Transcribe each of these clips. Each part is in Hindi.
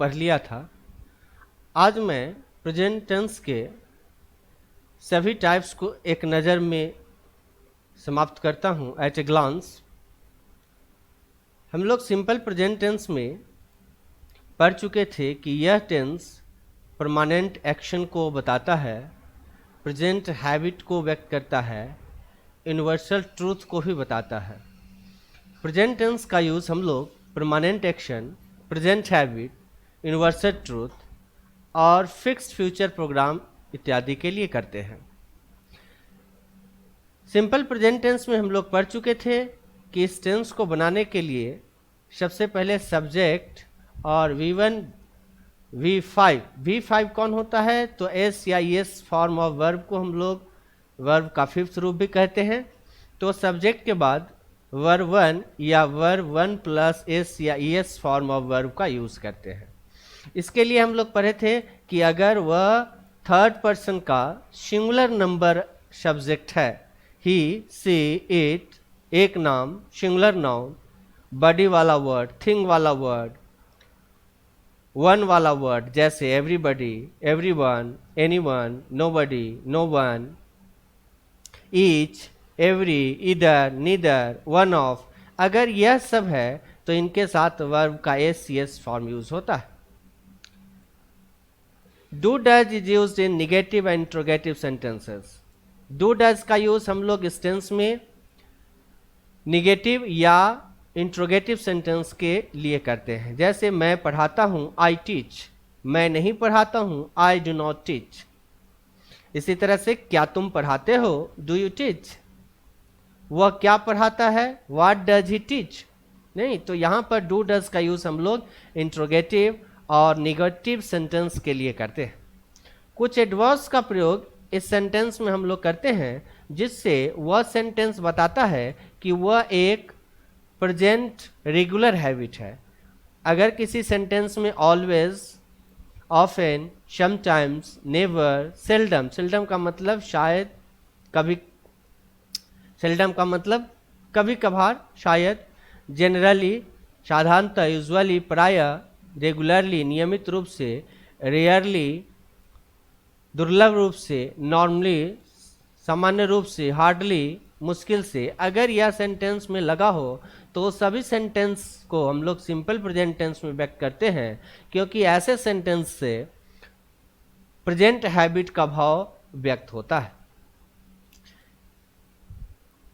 पढ़ लिया था। आज मैं प्रेजेंट टेंस के सभी टाइप्स को एक नज़र में समाप्त करता हूं एट ए ग्लांस। हम लोग सिंपल प्रेजेंट टेंस में पढ़ चुके थे कि यह टेंस परमानेंट एक्शन को बताता है, प्रेजेंट हैबिट को व्यक्त करता है, यूनिवर्सल ट्रूथ को भी बताता है। प्रेजेंट टेंस का यूज़ हम लोग permanent action, present habit, universal truth और फिक्स्ड फ्यूचर प्रोग्राम इत्यादि के लिए करते हैं। सिंपल प्रेजेंट टेंस में हम लोग पढ़ चुके थे कि इस टेंस को बनाने के लिए सबसे पहले सब्जेक्ट और V1 V5 कौन होता है, तो एस या एस फॉर्म ऑफ वर्ब को हम लोग वर्ब का फिफ्थ रूप भी कहते हैं। तो सब्जेक्ट के बाद वर्ब 1 या वर्ब 1 प्लस एस या एस फॉर्म ऑफ वर्ब का यूज़ करते हैं। इसके लिए हम लोग पढ़े थे कि अगर वह थर्ड पर्सन का सिंगुलर नंबर सब्जेक्ट है, ही सी इट, एक नाम सिंगुलर नाउन, बॉडी वाला वर्ड, थिंग वाला वर्ड, वन वाला वर्ड जैसे everybody, everyone, anyone, nobody, no one, each, every, either, neither, one of, अगर यह सब है तो इनके साथ वर्ब का S C S form use होता है। Do does is used in negative and interrogative sentences. Do does का यूज हम लोग इस टेंस में निगेटिव या इंट्रोगेटिव सेंटेंस के लिए करते हैं। जैसे मैं पढ़ाता हूँ, आई टीच, मैं नहीं पढ़ाता हूँ, आई डू नॉट टीच। इसी तरह से क्या तुम पढ़ाते हो, डू यू टीच, वह क्या पढ़ाता है, व्हाट डज ही टीच। नहीं, तो यहाँ पर डू डज का यूज हम लोग इंट्रोगेटिव और निगेटिव सेंटेंस के लिए करते हैं। कुछ एडवर्ब्स का प्रयोग इस सेंटेंस में हम लोग करते हैं जिससे वह सेंटेंस बताता है कि वह एक प्रेजेंट रेगुलर हैबिट है। अगर किसी सेंटेंस में always, often, sometimes, never, seldom, seldom का मतलब शायद, कभी, सेल्डम का मतलब कभी कभार, शायद, जनरली, साधारणतः, यूजुअली, प्रायः, रेगुलरली, नियमित रूप से, रेयरली, दुर्लभ रूप से, नॉर्मली, सामान्य रूप से, हार्डली, मुश्किल से, अगर यह सेंटेंस में लगा हो तो सभी सेंटेंस को हम लोग सिंपल प्रेजेंट टेंस में व्यक्त करते हैं, क्योंकि ऐसे सेंटेंस से प्रेजेंट हैबिट का भाव व्यक्त होता है।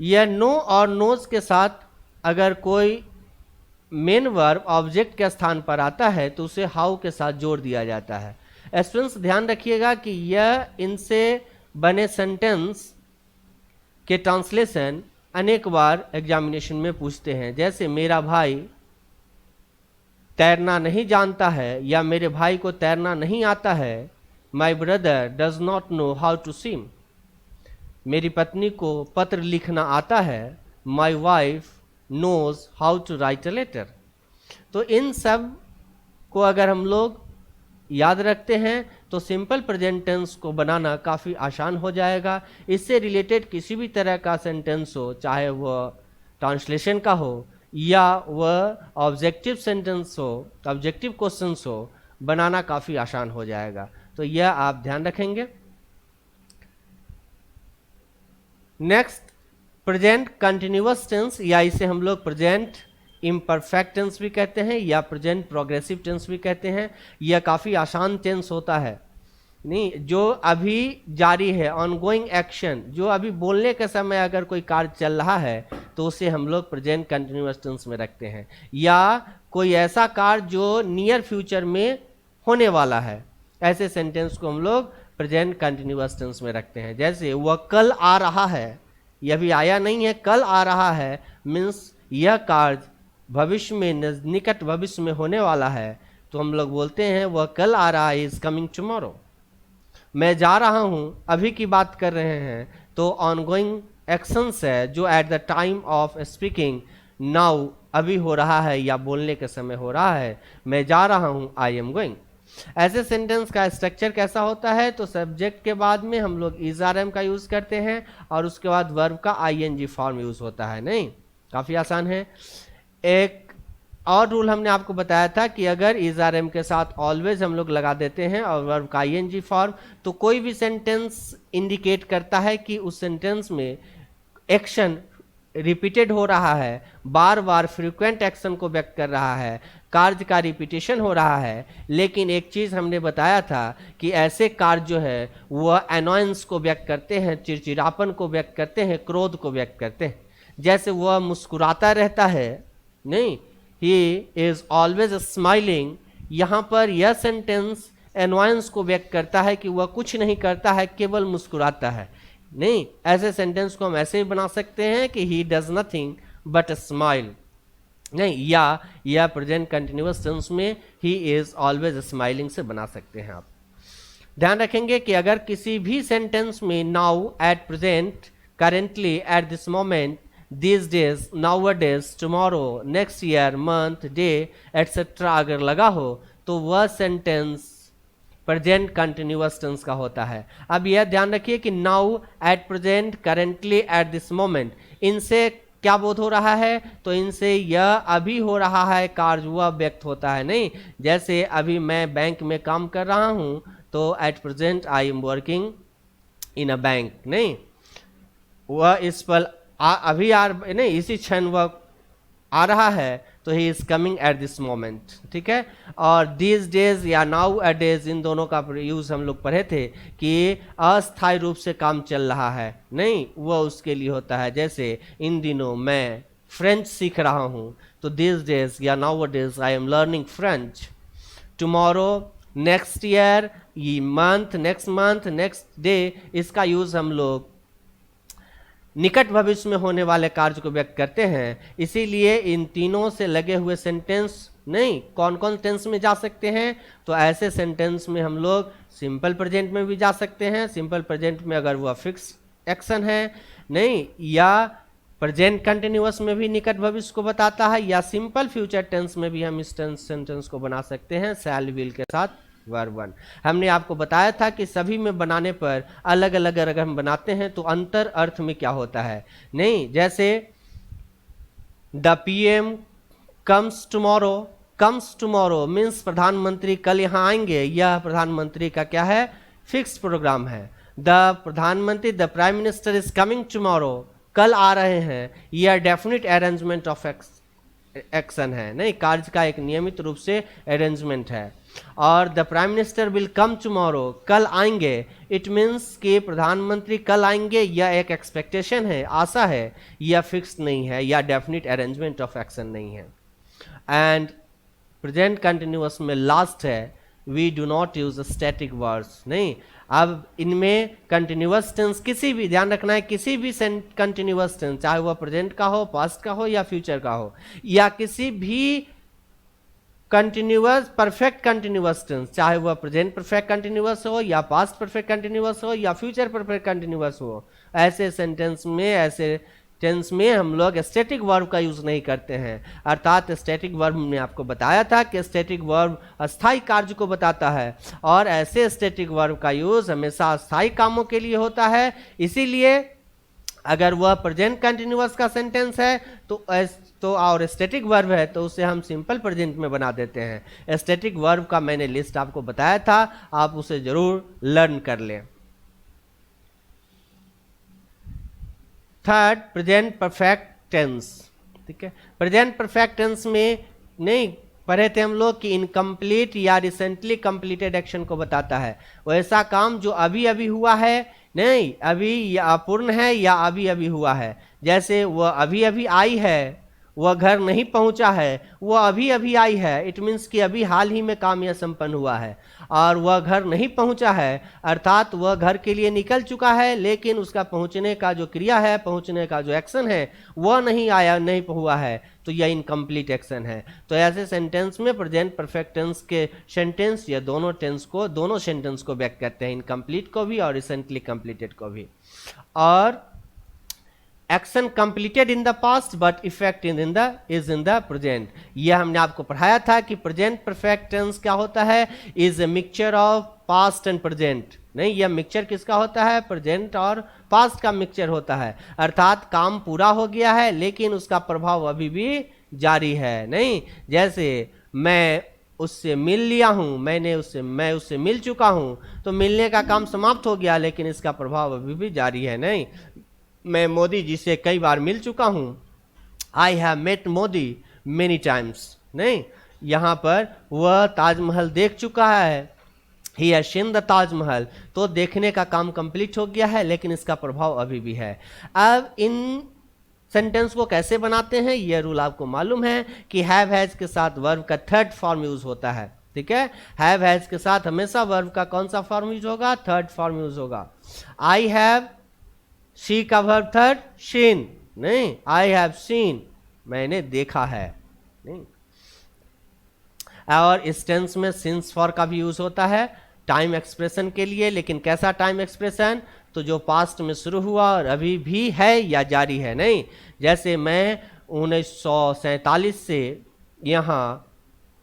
यह नो और नोज के साथ अगर कोई मेन वर्ब ऑब्जेक्ट के स्थान पर आता है तो उसे हाउ के साथ जोड़ दिया जाता है। स्टूडेंट्स ध्यान रखिएगा कि यह इनसे बने सेंटेंस के ट्रांसलेशन अनेक बार एग्जामिनेशन में पूछते हैं। जैसे मेरा भाई तैरना नहीं जानता है या मेरे भाई को तैरना नहीं आता है, my brother does not know how to swim. मेरी पत्नी को पत्र लिखना आता है, my wife knows how to write a letter. तो इन सब को अगर हम लोग याद रखते हैं तो सिंपल प्रेजेंट टेंस को बनाना काफ़ी आसान हो जाएगा। इससे रिलेटेड किसी भी तरह का सेंटेंस हो, चाहे वह ट्रांसलेशन का हो या वह ऑब्जेक्टिव सेंटेंस हो, ऑब्जेक्टिव क्वेश्चंस हो, बनाना काफ़ी आसान हो जाएगा। तो यह आप ध्यान रखेंगे। नेक्स्ट, प्रेजेंट कंटिन्यूअस टेंस, या इसे हम लोग प्रेजेंट इम्परफेक्ट टेंस भी कहते हैं या प्रेजेंट प्रोग्रेसिव टेंस भी कहते हैं। यह काफ़ी आसान टेंस होता है, नहीं, जो अभी जारी है, ऑनगोइंग एक्शन, जो अभी बोलने के समय अगर कोई कार्य चल रहा है तो उसे हम लोग प्रेजेंट कंटिन्यूअस टेंस में रखते हैं। या कोई ऐसा कार्य जो नियर फ्यूचर में होने वाला है, ऐसे सेंटेंस को हम लोग प्रेजेंट कंटिन्यूअस टेंस में रखते हैं। जैसे वह कल आ रहा है, यह भी आया नहीं है, कल आ रहा है, मीन्स यह कार्य भविष्य में, निकट भविष्य में होने वाला है, तो हम लोग बोलते हैं वह कल आ रहा है, इज कमिंग टुमारो। मैं जा रहा हूँ, अभी की बात कर रहे हैं, तो ऑनगोइंग एक्शंस है जो at the time of speaking, now, अभी हो रहा है या बोलने के समय हो रहा है। मैं जा रहा हूँ, आई एम गोइंग। ऐसे सेंटेंस का स्ट्रक्चर कैसा होता है, तो सब्जेक्ट के बाद में हम लोग इज आर एम का यूज करते हैं और उसके बाद वर्ब का ING फॉर्म यूज होता है। नहीं, काफी आसान है। एक और रूल हमने आपको बताया था कि अगर इज आर एम के साथ ऑलवेज हम लोग लगा देते हैं और वर्ब का आईएनजी फॉर्म, तो कोई भी सेंटेंस इंडिकेट करता है कि उस सेंटेंस में एक्शन रिपीटेड हो रहा है, बार बार फ्रीक्वेंट एक्शन को व्यक्त कर रहा है, कार्य का रिपीटेशन हो रहा है। लेकिन एक चीज़ हमने बताया था कि ऐसे कार्य जो है वह अनॉयंस को व्यक्त करते हैं, चिड़चिड़ापन को व्यक्त करते हैं, क्रोध को व्यक्त करते हैं। जैसे वह मुस्कुराता रहता है, नहीं, ही इज ऑलवेज स्माइलिंग, यहाँ पर यह सेंटेंस अनॉयंस को व्यक्त करता है कि वह कुछ नहीं करता है, केवल मुस्कुराता है। नहीं, ऐसे सेंटेंस को हम ऐसे ही बना सकते हैं कि he does nothing but smile, नहीं, या प्रेजेंट कंटिन्यूअस टेंस में ही इज ऑलवेज स्माइलिंग से बना सकते हैं आप। ध्यान रखेंगे कि अगर किसी भी सेंटेंस में now, at present, currently, eight this moment, these days, nowadays, tomorrow, next year, month, day, etc. अगर लगा हो तो वह सेंटेंस प्रेजेंट कंटिन्यूअस टेंस का होता है। अब यह ध्यान रखिए कि now, at present, currently, eight this moment, इनसे क्या बोध हो रहा है? तो इनसे यह अभी हो रहा है कार्य वह व्यक्त होता है। नहीं, जैसे अभी मैं बैंक में काम कर रहा हूँ तो at present I am working in a bank, नहीं, वह इस पल अभी नहीं, इसी क्षण वह आ रहा है, तो he is coming at this moment, ठीक है। और दीज डेज या नाउ ए डेज, इन दोनों का यूज हम लोग पढ़े थे कि अस्थायी रूप से काम चल रहा है, नहीं, वह उसके लिए होता है। जैसे इन दिनों मैं फ्रेंच सीख रहा हूँ, तो दीज डेज या now A days I am learning French. Tomorrow, next year, ये मंथ, नेक्स्ट डे, इसका यूज हम लोग निकट भविष्य में होने वाले कार्य को व्यक्त करते हैं। इसीलिए इन तीनों से लगे हुए सेंटेंस, नहीं, कौन कौन टेंस में जा सकते हैं? तो ऐसे सेंटेंस में हम लोग सिंपल प्रेजेंट में भी जा सकते हैं। सिंपल प्रेजेंट में अगर वह फिक्स एक्शन है, नहीं, या प्रेजेंट कंटिन्यूअस में भी निकट भविष्य को बताता है, या सिंपल फ्यूचर टेंस में भी हम इस सेंटेंस को बना सकते हैं शैल विल के साथ वर्ब वन। हमने आपको बताया था कि सभी में बनाने पर अलग अलग अगर हम बनाते हैं तो अंतर अर्थ में क्या होता है। नहीं, जैसे the PM comes tomorrow means प्रधानमंत्री कल यहाँ आएंगे, यह प्रधानमंत्री का क्या है? फिक्स प्रोग्राम है। द प्रधानमंत्री, the prime minister is coming tomorrow, कल आ रहे हैं, यह डेफिनेट अरेंजमेंट ऑफ एक्शन है, नहीं, कार्य का एक नियमित रूप से अरेंजमेंट है। और the prime minister will come tomorrow, कल आएंगे, इट मीन्स कि प्रधानमंत्री कल आएंगे, यह एक एक्सपेक्टेशन है, आशा है, यह फिक्स नहीं है, या डेफिनेट अरेंजमेंट ऑफ एक्शन नहीं है। एंड प्रेजेंट कंटिन्यूअस में लास्ट है, we do not use static words, नहीं, अब इनमें कंटिन्यूअस टेंस किसी भी, ध्यान रखना है, किसी भी कंटिन्यूअस टेंस, चाहे वह प्रेजेंट का हो, पास्ट का हो, या फ्यूचर का हो, या किसी भी कंटिन्यूअस परफेक्ट कंटिन्यूअस टेंस, चाहे वह प्रेजेंट परफेक्ट कंटिन्यूअस हो, या पास्ट परफेक्ट कंटिन्यूअस हो, या फ्यूचर परफेक्ट कंटिन्यूअस हो, ऐसे सेंटेंस में, ऐसे टेंस में हम लोग स्टैटिक वर्ब का यूज नहीं करते हैं। अर्थात स्टैटिक वर्ब में आपको बताया था कि स्टैटिक वर्ब अस्थायी कार्य को बताता है, और ऐसे स्टैटिक वर्ब का यूज हमेशा अस्थायी कामों के लिए होता है। इसीलिए अगर वह प्रेजेंट कंटिन्यूअस का सेंटेंस है तो और स्टैटिक वर्ब है तो उसे हम सिंपल प्रेजेंट में बना देते हैं। स्टैटिक वर्ब का मैंने लिस्ट आपको बताया था, आप उसे जरूर लर्न कर लें। थर्ड, प्रेजेंट परफेक्ट टेंस, ठीक है। प्रेजेंट परफेक्ट टेंस में नहीं पढ़े थे हम लोग कि इनकम्प्लीट या रिसेंटली कंप्लीटेड एक्शन को बताता है। वैसा काम जो अभी अभी हुआ है, नहीं, अभी या अपूर्ण है, या अभी अभी हुआ है। जैसे वह अभी अभी आई है, वह घर नहीं पहुंचा है, वह अभी अभी आई है, इट मीन्स कि अभी हाल ही में काम यह संपन्न हुआ है। और वह घर नहीं पहुंचा है अर्थात वह घर के लिए निकल चुका है, लेकिन उसका पहुंचने का जो क्रिया है, पहुंचने का जो एक्शन है, वह नहीं आया, नहीं हुआ है, तो यह इनकम्प्लीट एक्शन है। तो ऐसे सेंटेंस में प्रेजेंट परफेक्ट टेंस के सेंटेंस या दोनों सेंटेंस को व्यक्त करते हैं, इनकम्प्लीट को भी और रिसेंटली कंप्लीटेड को भी। और action completed in the past but effect is in the present, यह हमने आपको पढ़ाया था कि प्रेजेंट परफेक्ट टेंस क्या होता है, is a mixture of past and present. नहीं, यह मिक्सचर किसका होता है? प्रेजेंट और पास्ट का मिक्सचर होता है। अर्थात काम पूरा हो गया है लेकिन उसका प्रभाव अभी भी जारी है। नहीं, जैसे मैं उससे मिल लिया हूं, मैं उससे मिल चुका हूं, तो मिलने का काम समाप्त हो गया, लेकिन इसका प्रभाव अभी भी जारी है। नहीं, मैं मोदी जी से कई बार मिल चुका हूं, I have met Modi many times. नहीं, यहाँ पर वह ताजमहल देख चुका है, he has seen the Taj Mahal, तो देखने का काम कंप्लीट हो गया है, लेकिन इसका प्रभाव अभी भी है। अब इन सेंटेंस को कैसे बनाते हैं, यह रूल आपको मालूम है कि हैव हैज के साथ वर्ब का थर्ड फॉर्म यूज होता है। ठीक है, हैव हैज के साथ हमेशा वर्ब का कौन सा फॉर्म यूज होगा, थर्ड फॉर्म यूज होगा। आई हैव, सी का वर्ब थर्ड सीन, नहीं, आई हैव सीन, मैंने देखा है। नहीं, और इस टेंस में सिंस फॉर का भी यूज होता है टाइम एक्सप्रेशन के लिए, लेकिन कैसा टाइम एक्सप्रेशन, तो जो पास्ट में शुरू हुआ और अभी भी है या जारी है। नहीं, जैसे मैं 1947 से यहाँ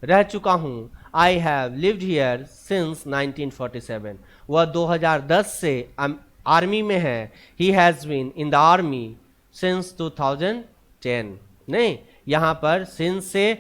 रह चुका हूँ, I have lived here since 1947, वह 2010 से आर्मी में है, he has been in the army since 2010। नहीं, यहाँ पर सिंस से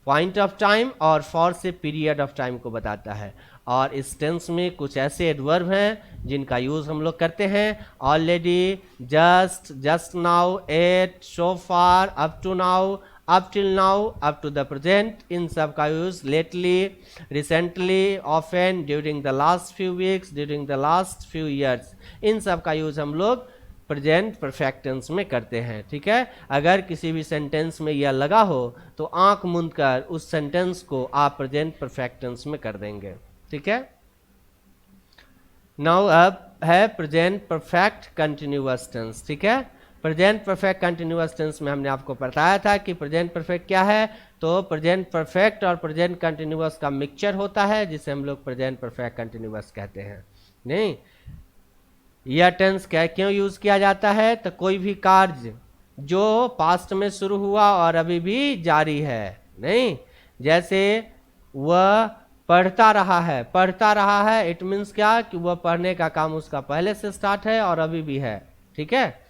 पॉइंट ऑफ टाइम और फॉर से पीरियड ऑफ टाइम को बताता है। और इस टेंस में कुछ ऐसे एडवर्ब हैं जिनका यूज हम लोग करते हैं, already, just, just now, eight, so far, up to now, up till now, up to the present, इन सब का use, lately, recently, often, during the last few weeks, during the last few years, इन सब का यूज हम लोग प्रेजेंट परफेक्ट टेंस में करते हैं। ठीक है, अगर किसी भी सेंटेंस में यह लगा हो तो आंख मूंद कर उस सेंटेंस को आप प्रेजेंट परफेक्ट टेंस में कर देंगे। ठीक है, नाउ अब है प्रेजेंट परफेक्ट कंटिन्यूअस टेंस। ठीक है, प्रेजेंट परफेक्ट कंटिन्यूअस टेंस में हमने आपको बताया था कि प्रेजेंट परफेक्ट क्या है, तो प्रेजेंट परफेक्ट और प्रेजेंट कंटिन्यूअस का मिक्सचर होता है, जिसे हम लोग प्रेजेंट परफेक्ट कंटिन्यूअस कहते हैं। नहीं, यह टेंस क्या क्यों यूज किया जाता है, तो कोई भी कार्य जो पास्ट में शुरू हुआ और अभी भी जारी है। नहीं, जैसे वह पढ़ता रहा है, इट मीन्स क्या कि वह पढ़ने का काम उसका पहले से स्टार्ट है और अभी भी है। ठीक है,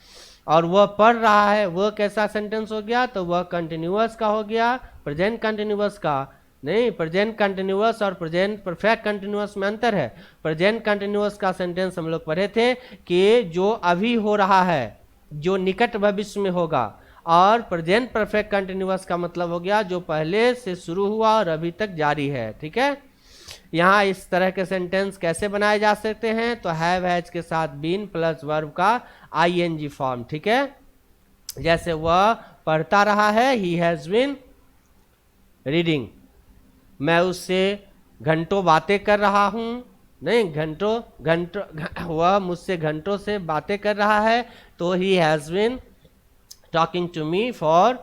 और वह पढ़ रहा है, वह कैसा सेंटेंस हो गया, तो वह कंटिन्यूअस का हो गया, प्रेजेंट कंटिन्यूअस का। नहीं, प्रेजेंट कंटिन्यूअस और प्रेजेंट परफेक्ट कंटिन्यूअस में अंतर है। प्रेजेंट कंटिन्यूअस का सेंटेंस हम लोग पढ़े थे कि जो अभी हो रहा है, जो निकट भविष्य में होगा, और प्रेजेंट परफेक्ट कंटिन्यूअस का मतलब हो गया जो पहले से शुरू हुआ और अभी तक जारी है। ठीक है, यहाँ इस तरह के सेंटेंस कैसे बनाए जा सकते हैं, तो हैव हैज के साथ बीन प्लस वर्ब का आईएनजी फॉर्म। ठीक है, जैसे वह पढ़ता रहा है, ही हैज बीन रीडिंग, मैं उससे घंटों बातें कर रहा हूँ। नहीं, घंटों वह मुझसे घंटों से बातें कर रहा है, तो he has been talking to me for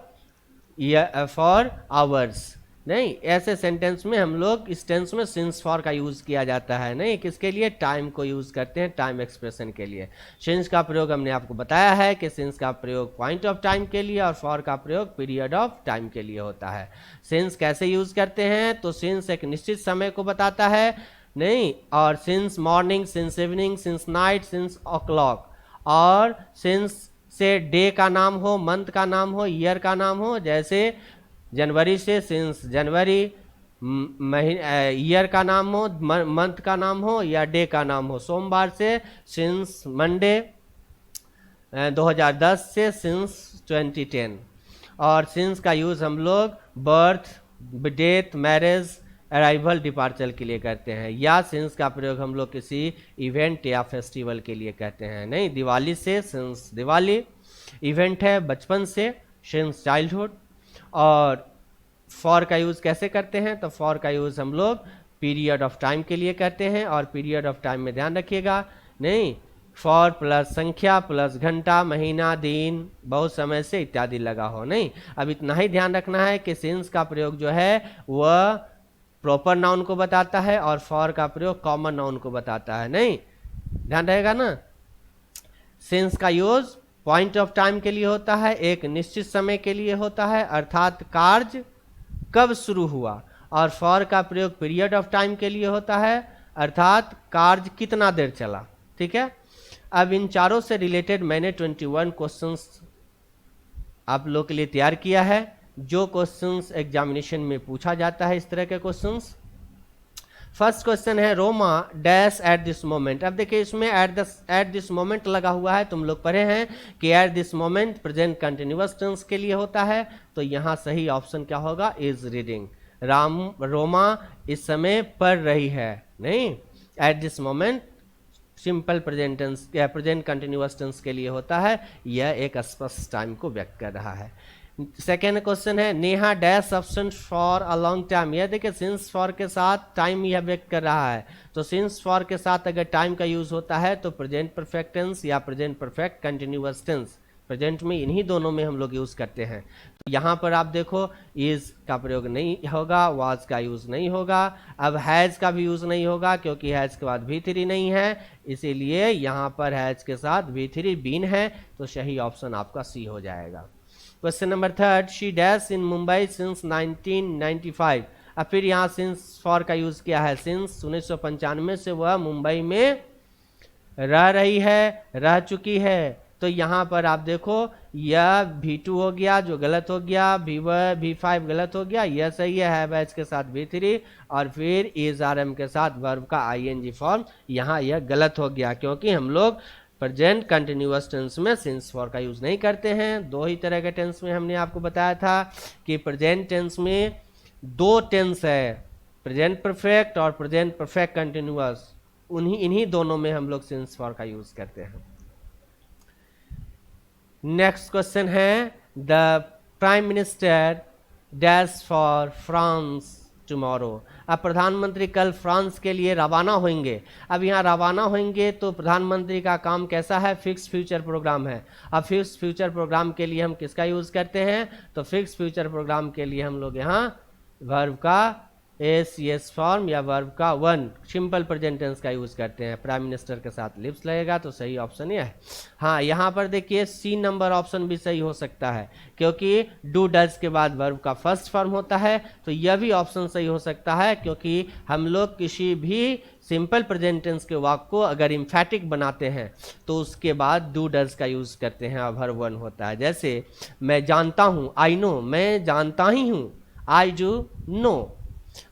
hours. नहीं, ऐसे सेंटेंस में हम लोग इस टेंस में सिंस फॉर का यूज किया जाता है। नहीं, किसके लिए, टाइम को यूज करते हैं, टाइम एक्सप्रेशन के लिए। सिंस का प्रयोग हमने आपको बताया है कि सिंस का प्रयोग पॉइंट ऑफ टाइम के लिए और फॉर का प्रयोग पीरियड ऑफ टाइम के लिए होता है। सिंस कैसे यूज करते हैं, तो सिंस एक निश्चित समय को बताता है। नहीं, और since morning, since evening, since night, since o'clock, और सिंस से डे का नाम हो, मंथ का नाम हो, ईयर का नाम हो, जैसे जनवरी से सिंस जनवरी, ईयर का नाम हो, मंथ का नाम हो या डे का नाम हो। सोमवार से सिंस मंडे 2010 से सिंस 2010। और सिंस का यूज़ हम लोग birth, death, marriage, arrival, departure के लिए करते हैं, या सिंस का प्रयोग हम लोग किसी इवेंट या फेस्टिवल के लिए कहते हैं। नहीं, दिवाली से सिंस दिवाली, इवेंट है बचपन से सिंस चाइल्डहुड। और फॉर का यूज़ कैसे करते हैं, तो फॉर का यूज़ हम लोग पीरियड ऑफ टाइम के लिए करते हैं। और पीरियड ऑफ टाइम में ध्यान रखिएगा, नहीं, फॉर प्लस संख्या प्लस घंटा, महीना, दिन, बहुत समय से इत्यादि लगा हो। नहीं, अब इतना ही ध्यान रखना है कि सिंस का प्रयोग जो है वह प्रॉपर नाउन को बताता है और फॉर का प्रयोग कॉमन नाउन को बताता है। नहीं, ध्यान रहेगा ना। सिंस का यूज पॉइंट ऑफ टाइम के लिए होता है, एक निश्चित समय के लिए होता है, अर्थात कार्य कब शुरू हुआ। और फॉर का प्रयोग पीरियड ऑफ टाइम के लिए होता है, अर्थात कार्य कितना देर चला। ठीक है, अब इन चारों से रिलेटेड मैंने 21 क्वेश्चंस आप लोग के लिए तैयार किया है। जो क्वेश्चंस एग्जामिनेशन में पूछा जाता है, इस तरह के क्वेश्चंस। फर्स्ट क्वेश्चन है Roma dash at this moment. अब देखिए इसमें एट दिस मोमेंट लगा हुआ है, तुम लोग पढ़े हैं कि at this moment present continuous tense के लिए होता है, तो यहाँ सही ऑप्शन क्या होगा, इज रीडिंग। रोमा इस समय पढ़ रही है, नहीं, at this moment simple present tense या प्रेजेंट कंटिन्यूअस टेंस के लिए होता है, यह एक स्पष्ट टाइम को व्यक्त कर रहा है। सेकेंड क्वेश्चन है Neha dash absent for a long time. यह देखिए सिंस फॉर के साथ टाइम यह व्यक्त कर रहा है, तो सिंस फॉर के साथ अगर टाइम का यूज होता है तो प्रेजेंट परफेक्ट टेंस या present perfect continuous tense, present में इन्हीं दोनों में हम लोग यूज करते हैं। तो यहाँ पर आप देखो इज का प्रयोग नहीं होगा, वाज का यूज नहीं होगा, अब हैज का भी यूज नहीं होगा क्योंकि हैज के बाद V3 नहीं है, इसीलिए यहाँ पर हैज के साथ V3 बीन है, तो सही ऑप्शन आपका सी हो जाएगा। Question number third, she dash in Mumbai since 1995। अब फिर यहाँ सिंस फॉर का यूज किया है, सिंस 1995 से वह मुंबई में रह रही है, रह चुकी है, तो यहाँ पर आप देखो यह V2 हो गया जो गलत हो गया, V5 गलत हो गया, यह सही है बैच के साथ V3, और फिर इज RM के साथ वर्ब का ING फॉर्म, यहाँ यह गलत हो गया क्योंकि हम लोग प्रेजेंट कंटिन्यूअस टेंस में सिंस फॉर का यूज नहीं करते हैं। दो ही तरह के टेंस में हमने आपको बताया था कि प्रेजेंट टेंस में दो टेंस है, प्रेजेंट परफेक्ट और प्रेजेंट परफेक्ट कंटिन्यूअस, इन्हीं दोनों में हम लोग सिंस फॉर का यूज करते हैं। नेक्स्ट क्वेश्चन है the prime minister dash for France tomorrow. अब प्रधानमंत्री कल फ्रांस के लिए रवाना होंगे। अब यहाँ रवाना होंगे तो प्रधानमंत्री का काम कैसा है, फिक्स फ्यूचर प्रोग्राम है। अब फिक्स फ्यूचर प्रोग्राम के लिए हम किसका यूज करते हैं, तो फिक्स फ्यूचर प्रोग्राम के लिए हम लोग यहाँ वर्ब का ACS फॉर्म या वर्ब का वन सिंपल प्रेजेंट टेंस का यूज करते हैं। प्राइम मिनिस्टर के साथ लिप्स लगेगा, तो सही ऑप्शन यह है। हाँ, यहाँ पर देखिए C नंबर ऑप्शन भी सही हो सकता है क्योंकि डू डज के बाद वर्ब का फर्स्ट फॉर्म होता है, तो यह भी ऑप्शन सही हो सकता है क्योंकि हम लोग किसी भी सिंपल प्रेजेंट टेंस के वाक्य को अगर इम्फैटिक बनाते हैं तो उसके बाद डू डज का यूज करते हैं और वर्ब वन होता है। जैसे मैं जानता हूँ, आई नो, मैं जानता ही हूँ, आई डू नो।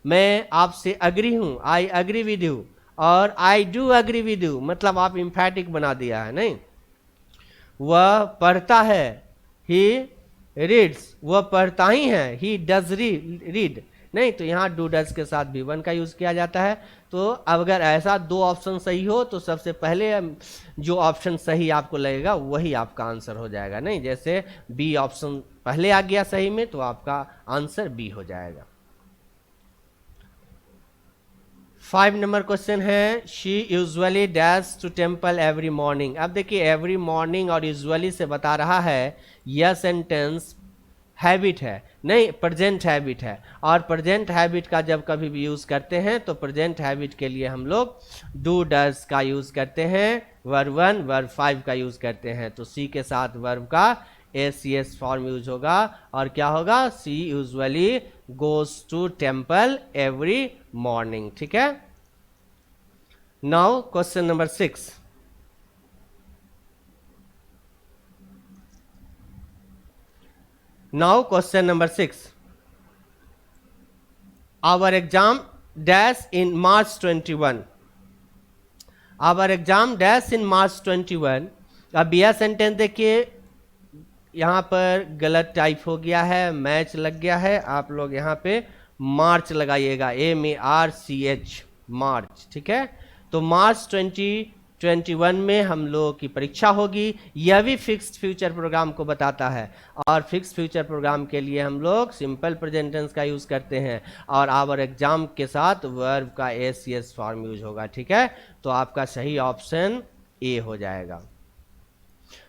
मैं आपसे अग्री हूं, आई अग्री विद यू, और I do agree with you, मतलब आप इम्फैटिक बना दिया है, नहीं। वह पढ़ता है, ही रीड्स, वह पढ़ता ही है, ही डज रीड, नहीं, तो यहाँ डू डज के साथ भी वन का यूज किया जाता है। तो अगर ऐसा दो ऑप्शन सही हो तो सबसे पहले जो ऑप्शन सही आपको लगेगा वही आपका आंसर हो जाएगा, नहीं। जैसे बी ऑप्शन पहले आ गया सही में तो आपका आंसर बी हो जाएगा। 5 नंबर क्वेश्चन है she usually dash to temple every morning. अब देखिए एवरी मॉर्निंग और यूजुअली से बता रहा है यह सेंटेंस हैबिट है, नहीं, प्रेजेंट हैबिट है, और प्रेजेंट हैबिट का जब कभी भी यूज करते हैं तो प्रेजेंट हैबिट के लिए हम लोग डू डज का यूज करते हैं, वर्ब 1 वर्ब 5 का यूज करते हैं, तो सी के साथ वर्ब का ACS फॉर्म यूज होगा और क्या होगा, she usually goes to temple every morning. ठीक है, now question number 6। Now question number 6, our exam dash in March 21। Our exam dash in March 21। अब यह सेंटेंस देखिए यहाँ पर गलत टाइप हो गया है, मैच लग गया है, आप लोग यहाँ पे मार्च लगाइएगा, MARCH, मार्च। ठीक है, तो मार्च 2021 में हम लोगों की परीक्षा होगी, यह भी फिक्स्ड फ्यूचर प्रोग्राम को बताता है, और फिक्स्ड फ्यूचर प्रोग्राम के लिए हम लोग सिंपल प्रेजेंट टेंस का यूज करते हैं, और आवर एग्जाम के साथ वर्ब का ACS फॉर्म यूज होगा। ठीक है, तो आपका सही ऑप्शन ए हो जाएगा।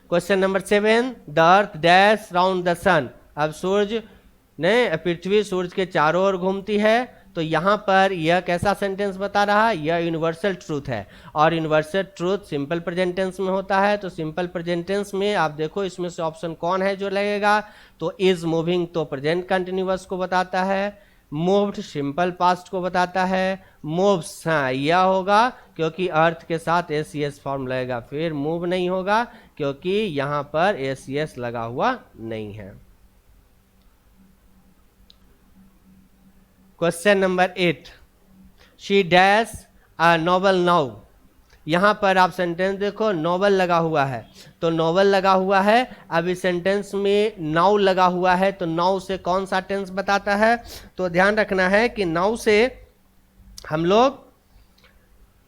Question number 7, the earth dash round the sun. अब सूर्य ने, पृथ्वी सूर्य के चारों ओर घूमती है, तो यहाँ पर यह कैसा सेंटेंस बता रहा है, यह यूनिवर्सल ट्रूथ है, और universal truth simple present tense में होता है, तो सिंपल प्रेजेंट टेंस में आप देखो इसमें से ऑप्शन कौन है जो लगेगा, तो इज मूविंग तो प्रेजेंट कंटिन्यूअस को बताता है, मूव्ड सिंपल पास्ट को बताता है, मूव्स, हाँ यह होगा क्योंकि अर्थ के साथ ACS फॉर्म लगेगा, फिर मूव नहीं होगा क्योंकि यहाँ पर ACS लगा हुआ नहीं है। Question number 8, she dash a novel now. यहाँ पर आप सेंटेंस देखो, नॉवल लगा हुआ है, तो नॉवल लगा हुआ है। अब इस सेंटेंस में नाउ लगा हुआ है, तो नाउ से कौन सा टेंस बताता है? तो ध्यान रखना है कि नाउ से हम लोग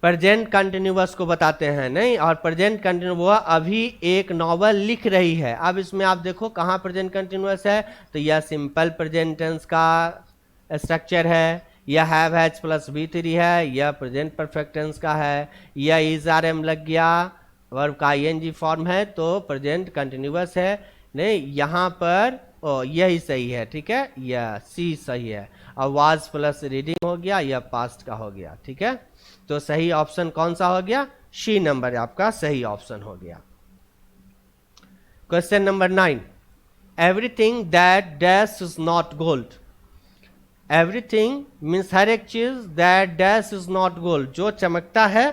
प्रेजेंट कंटिन्यूअस को बताते हैं, नहीं। और प्रेजेंट कंटिन्यूअस, वह अभी एक नॉवल लिख रही है। अब इसमें आप देखो कहाँ प्रेजेंट कंटिन्यूअस है, तो यह सिंपल प्रेजेंट टेंस का स्ट्रक्चर है, यह हैव हैज प्लस V3 है, यह प्रेजेंट परफेक्ट टेंस का है, यह इज आर एम लग गया, वर्ब का ING फॉर्म है, तो प्रेजेंट कंटिन्यूअस है। नहीं, यहाँ पर यही सही है, ठीक है, यह C सही है। और वाज प्लस रीडिंग हो गया, यह पास्ट का हो गया, ठीक है। तो सही ऑप्शन कौन सा हो गया? C नंबर आपका सही ऑप्शन हो गया। Question number 9, everything that dash is not gold. Everything means हर एक चीज, that dash is not gold, जो चमकता है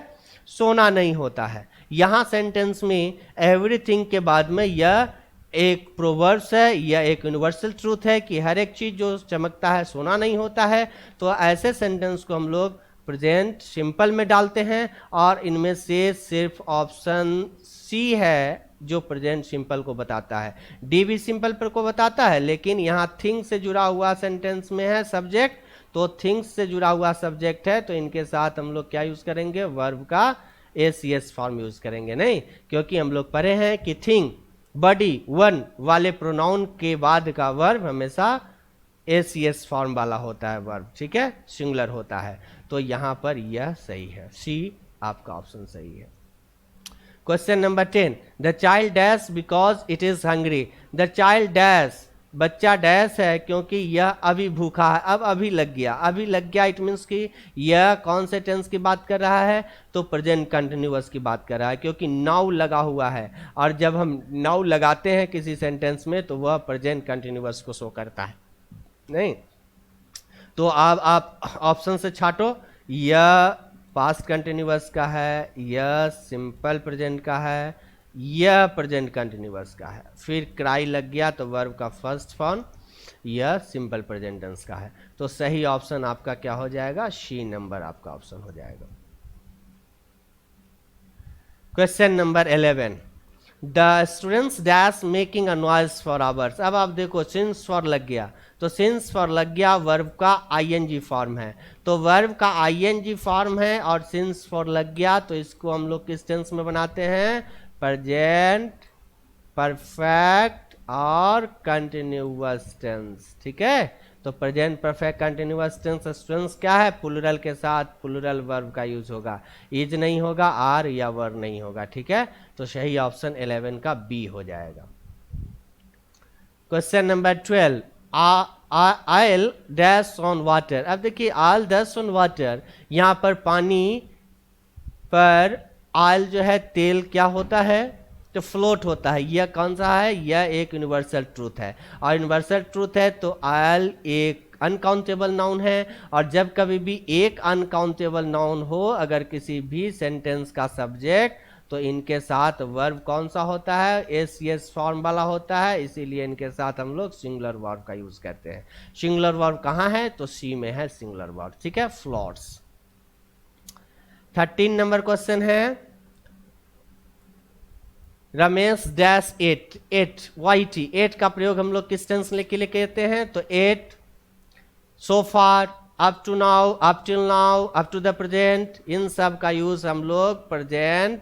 सोना नहीं होता है। यहां सेंटेंस में एवरीथिंग के बाद में यह एक प्रोवर्ब्स है, यह एक यूनिवर्सल ट्रूथ है कि हर एक चीज जो चमकता है सोना नहीं होता है। तो ऐसे सेंटेंस को हम लोग प्रेजेंट सिंपल में डालते हैं, और इनमें से सिर्फ ऑप्शन C है जो प्रेजेंट सिंपल को बताता है। D भी सिंपल पर को बताता है, लेकिन यहाँ थिंग से जुड़ा हुआ सेंटेंस में है सब्जेक्ट, तो थिंग्स से जुड़ा हुआ सब्जेक्ट है, तो इनके साथ हम लोग क्या यूज करेंगे? वर्ब का ACS फॉर्म यूज करेंगे, नहीं, क्योंकि हम लोग पढ़े हैं कि थिंग, बॉडी, वन वाले प्रोनाउन के बाद का वर्ब हमेशा ACS फॉर्म वाला होता है वर्ब, ठीक है, सिंगुलर होता है। तो यहाँ पर यह सही है, C आपका ऑप्शन सही है। Question number 10, the child dash because it is hungry. The child dash, बच्चा डैश है क्योंकि यह अभी भूखा है। अब अभी लग गया, अभी लग गया, इट मीन्स कि यह कौन से टेंस की बात कर रहा है? तो प्रेजेंट कंटिन्यूअस की बात कर रहा है, क्योंकि नाउ लगा हुआ है, और जब हम नाउ लगाते हैं किसी सेंटेंस में तो वह प्रेजेंट कंटिन्यूअस को शो करता है, नहीं। तो अब आप ऑप्शन से छाटो, यह पास्ट कंटिन्यूअस का है, यह सिंपल प्रेजेंट का है, यह प्रेजेंट कंटिन्यूअस का है। फिर क्राई लग गया तो वर्ब का फर्स्ट फॉर्म, यह सिंपल प्रेजेंट टेंस का है। तो सही ऑप्शन आपका क्या हो जाएगा? C नंबर आपका ऑप्शन हो जाएगा। Question number 11, the students dash making a noise for hours. अब आप देखो सिंस फॉर लग गया, तो सिंस फॉर लग गया, वर्ब का ING फॉर्म है, तो वर्ब का ING फॉर्म है और सिंस फॉर लग गया, तो इसको हम लोग किस टेंस में बनाते हैं? प्रेजेंट परफेक्ट और कंटिन्यूअस टेंस, ठीक है। तो present perfect continuous tense students क्या है? प्लूरल के साथ प्लूरल वर्ब का यूज होगा, इज नहीं होगा, आर या वर नहीं होगा, ठीक है। तो सही ऑप्शन 11 का B हो जाएगा। Question number 12, I'll dash on water। अब देखिए I'll dash on water, यहाँ पर पानी पर I'll जो है तेल क्या होता है? तो फ्लोट होता है। यह कौन सा है? यह एक यूनिवर्सल ट्रूथ है, और यूनिवर्सल ट्रूथ है तो I'll एक अनकाउंटेबल नाउन है, और जब कभी भी एक अनकाउंटेबल नाउन हो अगर किसी भी सेंटेंस का सब्जेक्ट, तो इनके साथ वर्ब कौन सा होता है? ACS फॉर्म वाला होता है, इसीलिए इनके साथ हम लोग सिंगुलर वर्ब का यूज करते हैं। सिंगुलर वर्ब कहाँ है? तो C में है सिंगुलर वर्ब, ठीक है, फ्लोट्स। 13 नंबर क्वेश्चन है, रमेश डैश 8 YT। 8 का प्रयोग हम लोग किस टेंस के लिए कहते हैं? तो 8 so far, up to now, up till now, up to the present, इन सब का यूज हम लोग प्रेजेंट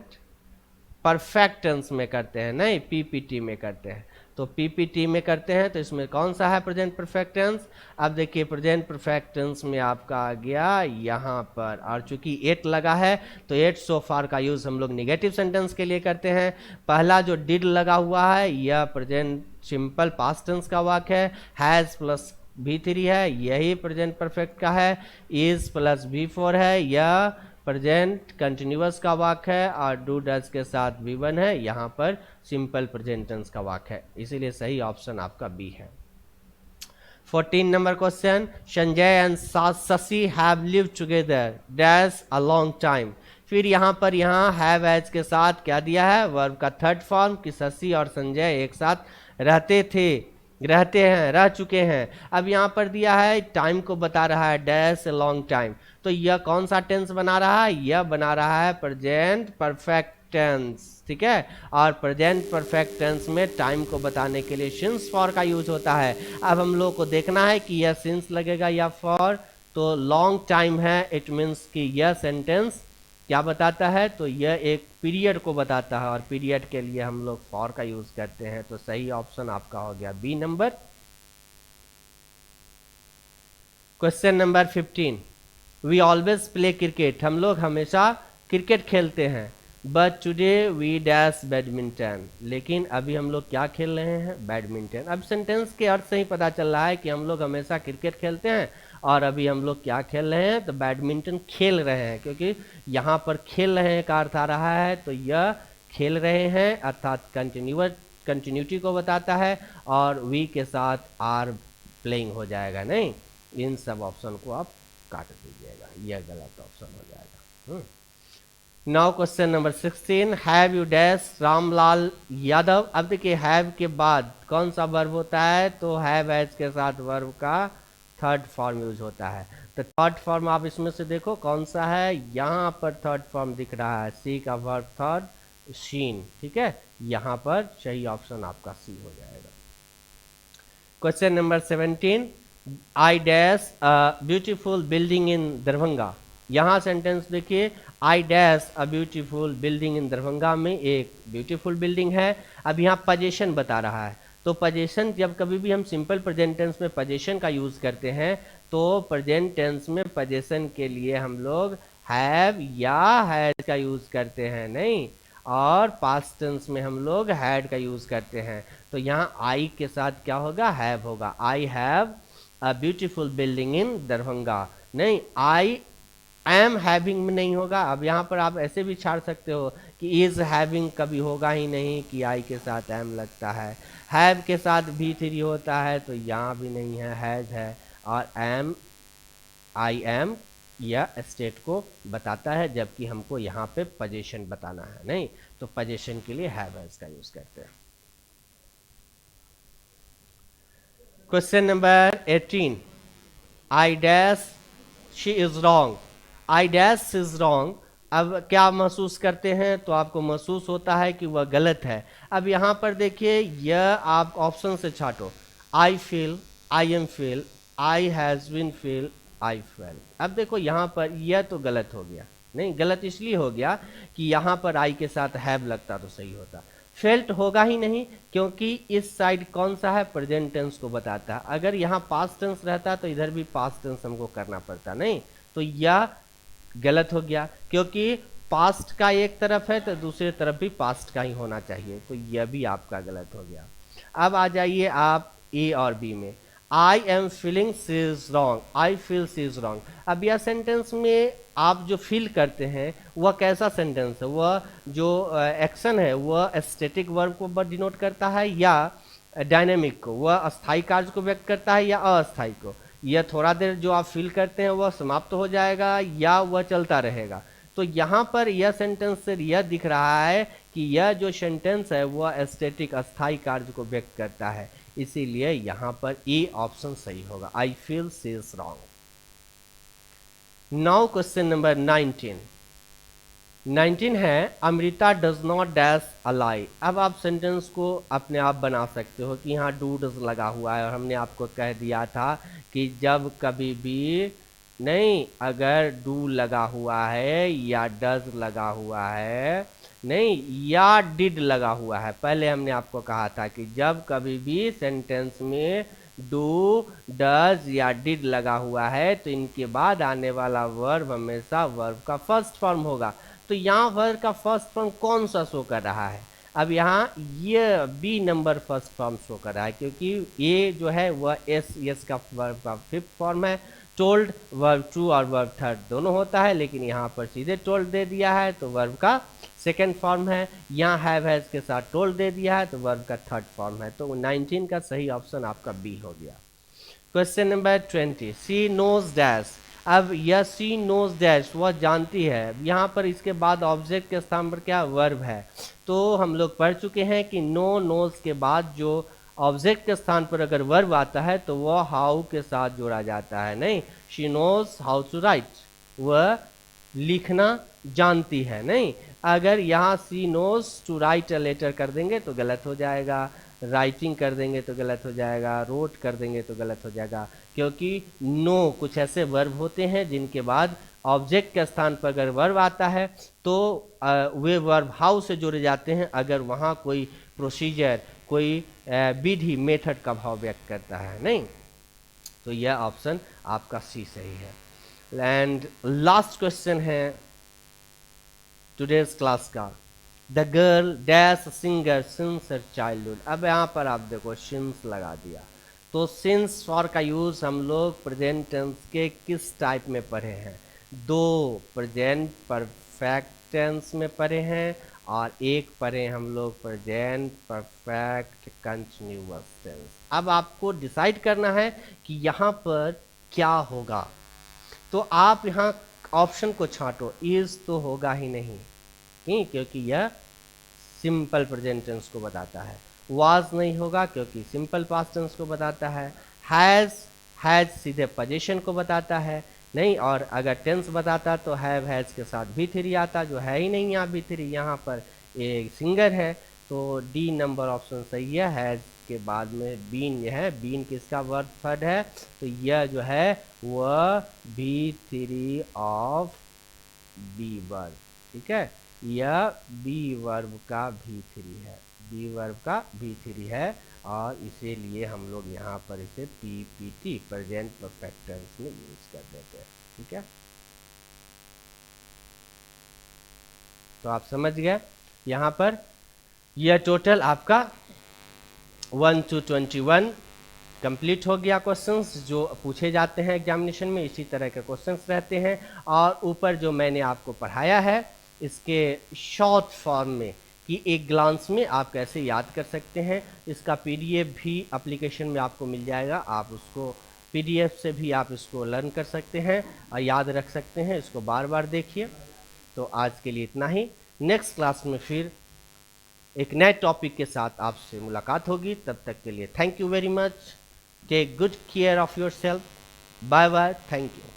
परफेक्ट टेंस में करते हैं, नहीं PPT में करते हैं। तो PPT में करते हैं तो इसमें कौन सा है प्रेजेंट परफेक्ट टेंस? अब देखिए प्रेजेंट परफेक्ट टेंस में आपका आ गया यहाँ पर, और चूंकि 8 लगा है तो 8 सो फार का यूज हम लोग निगेटिव सेंटेंस के लिए करते हैं। पहला जो डिड लगा हुआ है यह प्रेजेंट सिंपल पास्ट टेंस का वाक्य है, हैज प्लस V3 है, यही प्रेजेंट परफेक्ट का है, इज प्लस V4 है, यह प्रेजेंट कंटिन्यूअस का वाक्य है, और डू डज के साथ V1 है, यहाँ पर सिंपल प्रेजेंट टेंस का वाक्य है, इसीलिए सही ऑप्शन आपका B है। 14 number question, Sanjay and Shashi have lived together dash a long time. फिर यहाँ पर हैव एज के साथ क्या दिया है? वर्ब का थर्ड फॉर्म कि शशि और संजय एक साथ रहते थे रहते हैं, रह चुके हैं। अब यहाँ पर दिया है टाइम को बता रहा है, डैश लॉन्ग टाइम, तो यह कौन सा टेंस बना रहा है, यह बना रहा है प्रेजेंट परफेक्ट टेंस, ठीक है। और प्रेजेंट परफेक्ट टेंस में टाइम को बताने के लिए सिंस फॉर का यूज होता है। अब हम लोग को देखना है कि यह सिंस लगेगा या फॉर, तो लॉन्ग टाइम है, इट मीन्स कि यह सेंटेंस क्या बताता है, तो यह एक पीरियड को बताता है और पीरियड के लिए हम लोग फॉर का यूज करते हैं। तो सही ऑप्शन आपका हो गया B number. Question number 15, we always play cricket, हम लोग हमेशा क्रिकेट खेलते हैं, but today we dash badminton, लेकिन अभी हम लोग क्या खेल रहे हैं, बैडमिंटन। अब सेंटेंस के अर्थ से ही पता चल रहा है कि हम लोग हमेशा क्रिकेट खेलते हैं और अभी हम लोग क्या खेल रहे हैं, तो बैडमिंटन खेल रहे हैं, क्योंकि यहाँ पर खेल रहे हैं का अर्थ आ रहा है, तो यह खेल रहे हैं अर्थात कंटिन्यूटी को बताता है, और वी के साथ आर प्लेइंग हो जाएगा, नहीं, इन सब ऑप्शन को आप काट दीजिएगा, यह गलत ऑप्शन हो जाएगा। Now question number 16, have you dash Ramlal Yadav. अब देखिए हैव के बाद कौन सा वर्ब होता है, तो हैव एज के साथ वर्ब का थर्ड फॉर्म यूज होता है। तो थर्ड फॉर्म आप इसमें से देखो कौन सा है, यहाँ पर थर्ड फॉर्म दिख रहा है, सी का वर्ब थर्ड शीन, ठीक है, यहाँ पर सही ऑप्शन आपका सी हो जाएगा। Question number 17, I dash beautiful building in Darbhanga. यहाँ सेंटेंस देखिए, I dash a beautiful building in Darbhanga में एक ब्यूटीफुल बिल्डिंग है। अब यहाँ पोजीशन बता रहा है, तो पोजीशन जब कभी भी हम सिंपल प्रेजेंट टेंस में पोजीशन का यूज करते हैं, तो प्रेजेंट टेंस में पोजीशन के लिए हम लोग हैव या हैड का यूज करते हैं, नहीं, और पास्ट टेंस में हम लोग हैड का यूज करते हैं। तो यहाँ आई के साथ क्या होगा, हैव होगा, I have a beautiful building in Darbhanga, नहीं, आई एम हैविंग में नहीं होगा। अब यहाँ पर आप ऐसे भी छाड़ सकते हो कि इज हैविंग, कभी होगा ही नहीं कि आई के साथ एम लगता है। हैव के साथ भी थ्री होता है, तो यहाँ भी नहीं है, हैज है, और एम आई एम या स्टेट को बताता है, जबकि हमको यहाँ पे पोजीशन बताना है, नहीं, तो पोजीशन के लिए हैव एज का यूज करते हैं। Question number 18, I dash she is wrong, I dash is wrong. अब क्या महसूस करते हैं, तो आपको महसूस होता है कि वह गलत है। अब यहाँ पर देखिए, यह आप ऑप्शन से छाटो, I feel, I am feel, I has been feel, I fail. अब देखो यहाँ पर यह तो गलत हो गया, नहीं, गलत इसलिए हो गया कि यहाँ पर आई के साथ हैव लगता तो सही होता। फेल्ट होगा ही नहीं, क्योंकि इस साइड कौन सा है, प्रेजेंट टेंस को बताता है। अगर यहाँ पास्ट टेंस रहता तो इधर भी पास्ट टेंस हमको करना पड़ता, नहीं, तो यह गलत हो गया, क्योंकि पास्ट का एक तरफ है तो दूसरी तरफ भी पास्ट का ही होना चाहिए, तो यह भी आपका गलत हो गया। अब आ जाइए आप ए और बी में, I am feeling she is wrong, I feel she is wrong. अब यह सेंटेंस में आप जो फील करते हैं वह कैसा सेंटेंस है, वह जो एक्शन है वह स्टैटिक वर्ब को डिनोट करता है या डायनेमिक को, वह अस्थायी कार्य को व्यक्त करता है या अस्थायी को, यह थोड़ा देर जो आप फील करते हैं वह समाप्त हो जाएगा या वह चलता रहेगा। तो यहाँ पर यह सेंटेंस से यह दिख रहा है कि यह जो सेंटेंस है वह स्टैटिक अस्थायी कार्य को व्यक्त करता है, इसीलिए यहाँ पर ए ऑप्शन सही होगा, I feel she is wrong. Now question number 19 है, Amrita does not dash a lie. अब आप सेंटेंस को अपने आप बना सकते हो कि यहाँ डू डज लगा हुआ है, और हमने आपको कह दिया था कि जब कभी भी नहीं, अगर डू लगा हुआ है या डज लगा हुआ है, नहीं, या डिड लगा हुआ है, पहले हमने आपको कहा था कि जब कभी भी सेंटेंस में डू, डज या डिड लगा हुआ है तो इनके बाद आने वाला वर्ब हमेशा वर्ब का फर्स्ट फॉर्म होगा। तो यहाँ वर्ब का फर्स्ट फॉर्म कौन सा शो कर रहा है, अब यहाँ ये B number first form show कर रहा है, क्योंकि ए जो है वह एस का वर्ब का फिफ्थ फॉर्म है। टोल्ड वर्ब टू और वर्ब थर्ड दोनों होता है, लेकिन यहाँ पर सीधे टोल्ड दे दिया है तो वर्ब का सेकेंड फॉर्म है। यहाँ हैव हैज के साथ टोल्ड दे दिया है तो वर्ब का थर्ड फॉर्म है। तो 19 का सही ऑप्शन आपका बी हो गया। क्वेश्चन नंबर 20, सी नोज डैश। अब यह सी नोज डैश, वह जानती है, यहाँ पर इसके बाद ऑब्जेक्ट के स्थान पर क्या वर्ब है। तो हम लोग पढ़ चुके हैं कि नो नोज के बाद जो ऑब्जेक्ट के स्थान पर अगर वर्ब आता है तो वह हाउ के साथ जोड़ा जाता है। नहीं, she knows how to write, वह लिखना जानती है। नहीं, अगर यहाँ she knows to write a letter कर देंगे तो गलत हो जाएगा, राइटिंग कर देंगे तो गलत हो जाएगा, रोट कर देंगे तो गलत हो जाएगा, क्योंकि नो कुछ ऐसे वर्ब होते हैं जिनके बाद ऑब्जेक्ट के स्थान पर अगर वर्ब आता है तो वे वर्ब हाउ से जुड़े जाते हैं अगर वहाँ कोई प्रोसीजर, कोई विधि, मेथड का भाव व्यक्त करता है। नहीं, तो यह ऑप्शन आपका सी सही है। एंड लास्ट क्वेश्चन है टुडेज क्लास का, the girl dash singer since her childhood. अब यहाँ पर आप देखो सिंस लगा दिया, तो सिंस फॉर का यूज हम लोग प्रेजेंट टेंस के किस टाइप में पढ़े हैं? दो प्रेजेंट परफेक्ट टेंस में पढ़े हैं और एक पढ़े हम लोग प्रेजेंट परफेक्ट कंटिन्यूअस टेंस। अब आपको डिसाइड करना है कि यहाँ पर क्या होगा, तो आप यहाँ ऑप्शन को छांटो। इज तो होगा ही नहीं, क्योंकि यह सिंपल प्रेजेंट टेंस को बताता है। वाज नहीं होगा क्योंकि सिंपल पास्ट टेंस को बताता है। हैज सीधे पोजीशन को बताता है। नहीं, और अगर टेंस बताता तो हैव हैज के साथ भी थ्री आता, जो है ही नहीं यहाँ भी थ्री, यहाँ पर एक सिंगर है, तो डी नंबर ऑप्शन सही है। हैज के बाद में बीन, यह है बीन किसका वर्ब थर्ड है, तो यह जो है वह B three of B verb. ठीक है, यह बी वर्ब का भी थ्री है, बी वर्ब का भी थ्री है, और इसीलिए हम लोग यहाँ पर इसे पीपीटी प्रेजेंट परफेक्ट टेंस में यूज कर देते हैं। ठीक है, तो आप समझ गए। यहाँ पर यह टोटल आपका 1 to 21 कंप्लीट हो गया। क्वेश्चंस जो पूछे जाते हैं एग्जामिनेशन में इसी तरह के क्वेश्चंस रहते हैं, और ऊपर जो मैंने आपको पढ़ाया है इसके शॉर्ट फॉर्म में कि एक ग्लांस में आप कैसे याद कर सकते हैं, इसका पीडीएफ भी एप्लीकेशन में आपको मिल जाएगा। आप उसको पीडीएफ से भी आप इसको लर्न कर सकते हैं और याद रख सकते हैं, इसको बार बार देखिए। तो आज के लिए इतना ही, नेक्स्ट क्लास में फिर एक नए टॉपिक के साथ आपसे मुलाकात होगी। तब तक के लिए thank you very much, take good care of yourself, bye bye, thank you.